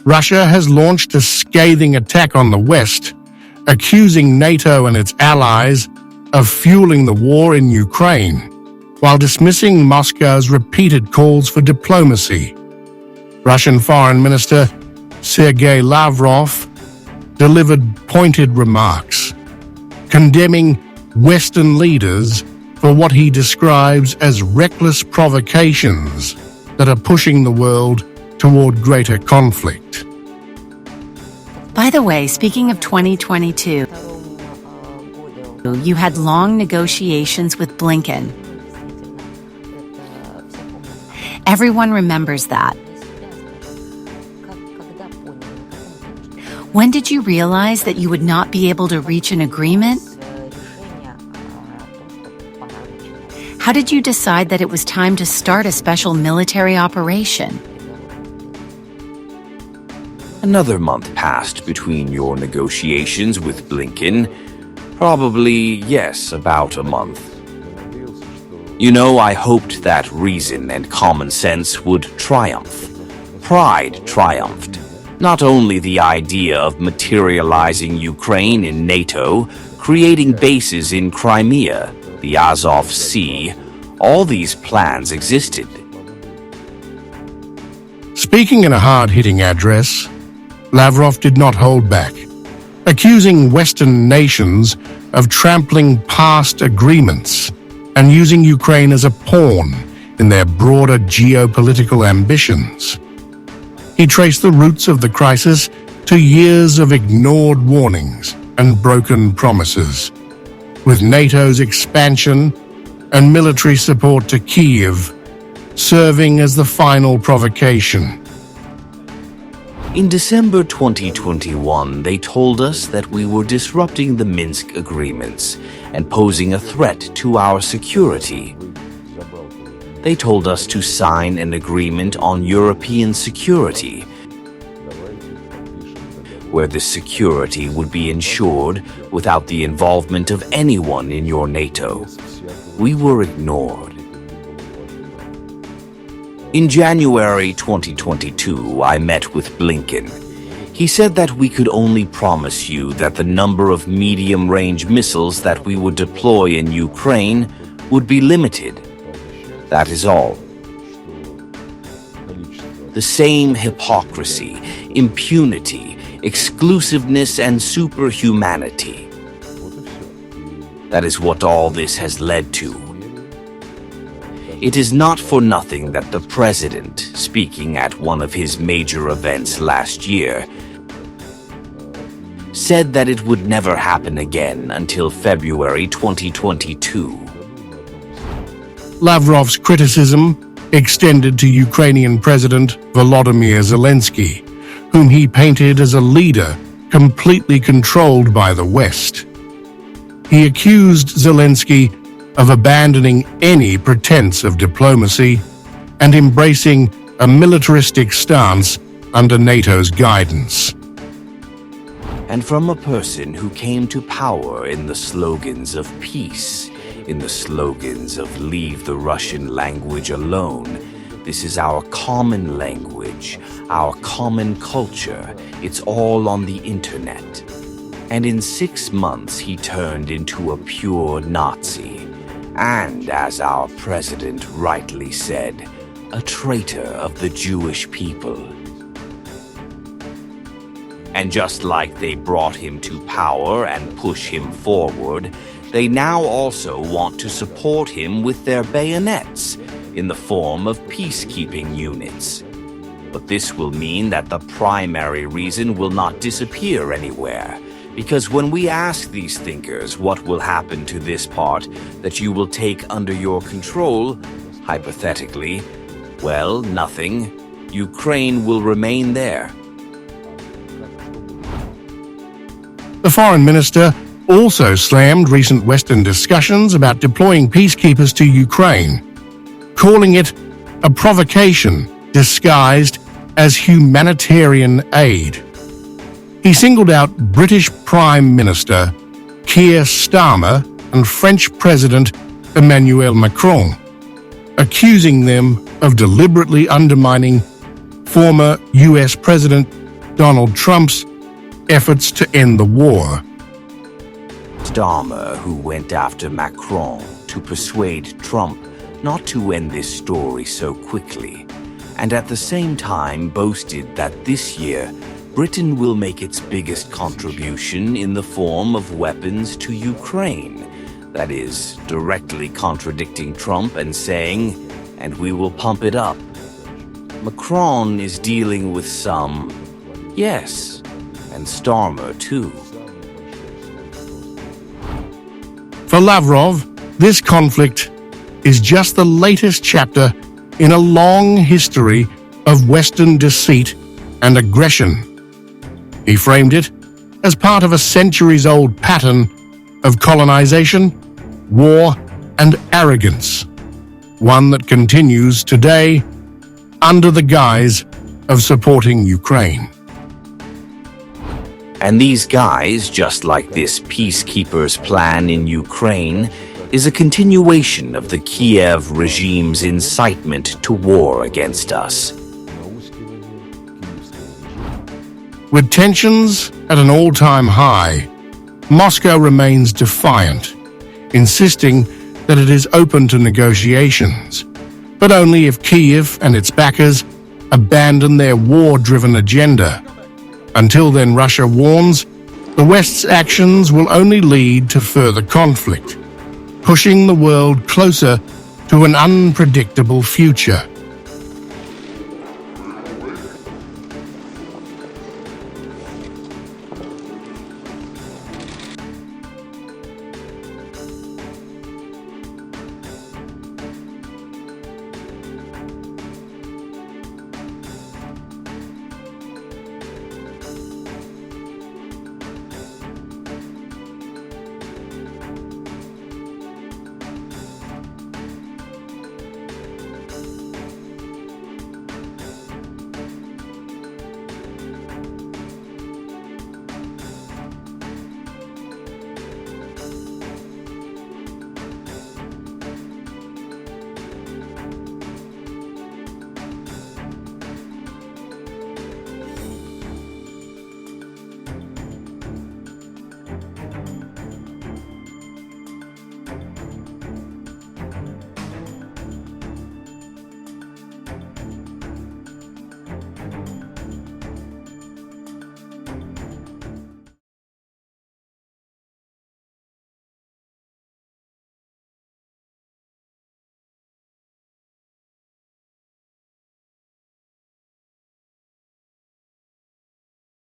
Russia has launched a scathing attack on the West, accusing NATO and its allies of fueling the war in Ukraine, while dismissing Moscow's repeated calls for diplomacy. Russian Foreign Minister Sergei Lavrov delivered pointed remarks, condemning Western leaders for what he describes as reckless provocations that are pushing the world toward greater conflict. By the way, speaking of 2022, you had long negotiations with Blinken. Everyone remembers that. When did you realize that you would not be able to reach an agreement? How did you decide that it was time to start a special military operation? Another month passed between your negotiations with Blinken. Probably, yes, about a month. You know, I hoped that reason and common sense would triumph. Pride triumphed. Not only the idea of materializing Ukraine in NATO, creating bases in Crimea, the Azov Sea, all these plans existed. Speaking in a hard-hitting address, Lavrov did not hold back, accusing Western nations of trampling past agreements and using Ukraine as a pawn in their broader geopolitical ambitions. He traced the roots of the crisis to years of ignored warnings and broken promises, with NATO's expansion and military support to Kyiv serving as the final provocation. In December 2021, they told us that we were disrupting the Minsk agreements and posing a threat to our security. They told us to sign an agreement on European security, where the security would be ensured without the involvement of anyone in your NATO. We were ignored. In January 2022, I met with Blinken. He said that we could only promise you that the number of medium-range missiles that we would deploy in Ukraine would be limited. That is all. The same hypocrisy, impunity, exclusiveness, and superhumanity. That is what all this has led to. It is not for nothing that the president, speaking at one of his major events last year, said that it would never happen again until February 2022. Lavrov's criticism extended to Ukrainian President Volodymyr Zelensky, whom he painted as a leader completely controlled by the West. He accused Zelensky of abandoning any pretense of diplomacy and embracing a militaristic stance under NATO's guidance. And from a person who came to power in the slogans of peace, in the slogans of leave the Russian language alone. This is our common language, our common culture. It's all on the internet. And in 6 months, he turned into a pure Nazi. And as our president rightly said, a traitor of the Jewish people. And just like they brought him to power and push him forward, they now also want to support him with their bayonets in the form of peacekeeping units. But this will mean that the primary reason will not disappear anywhere. Because when we ask these thinkers what will happen to this part that you will take under your control, hypothetically, well, nothing. Ukraine will remain there. The foreign minister also slammed recent Western discussions about deploying peacekeepers to Ukraine, calling it a provocation disguised as humanitarian aid. He singled out British Prime Minister Keir Starmer and French President Emmanuel Macron, accusing them of deliberately undermining former US President Donald Trump's efforts to end the war. Starmer, who went after Macron to persuade Trump not to end this story so quickly, and at the same time boasted that this year Britain will make its biggest contribution in the form of weapons to Ukraine. That is, directly contradicting Trump and saying, "And we will pump it up." Macron is dealing with some, yes, and Starmer too. For Lavrov, this conflict is just the latest chapter in a long history of Western deceit and aggression. He framed it as part of a centuries-old pattern of colonization, war, and arrogance, one that continues today under the guise of supporting Ukraine. And these guys, just like this Peacekeeper's plan in Ukraine, is a continuation of the Kiev regime's incitement to war against us. With tensions at an all-time high, Moscow remains defiant, insisting that it is open to negotiations, but only if Kiev and its backers abandon their war-driven agenda. Until then, Russia warns, the West's actions will only lead to further conflict, pushing the world closer to an unpredictable future.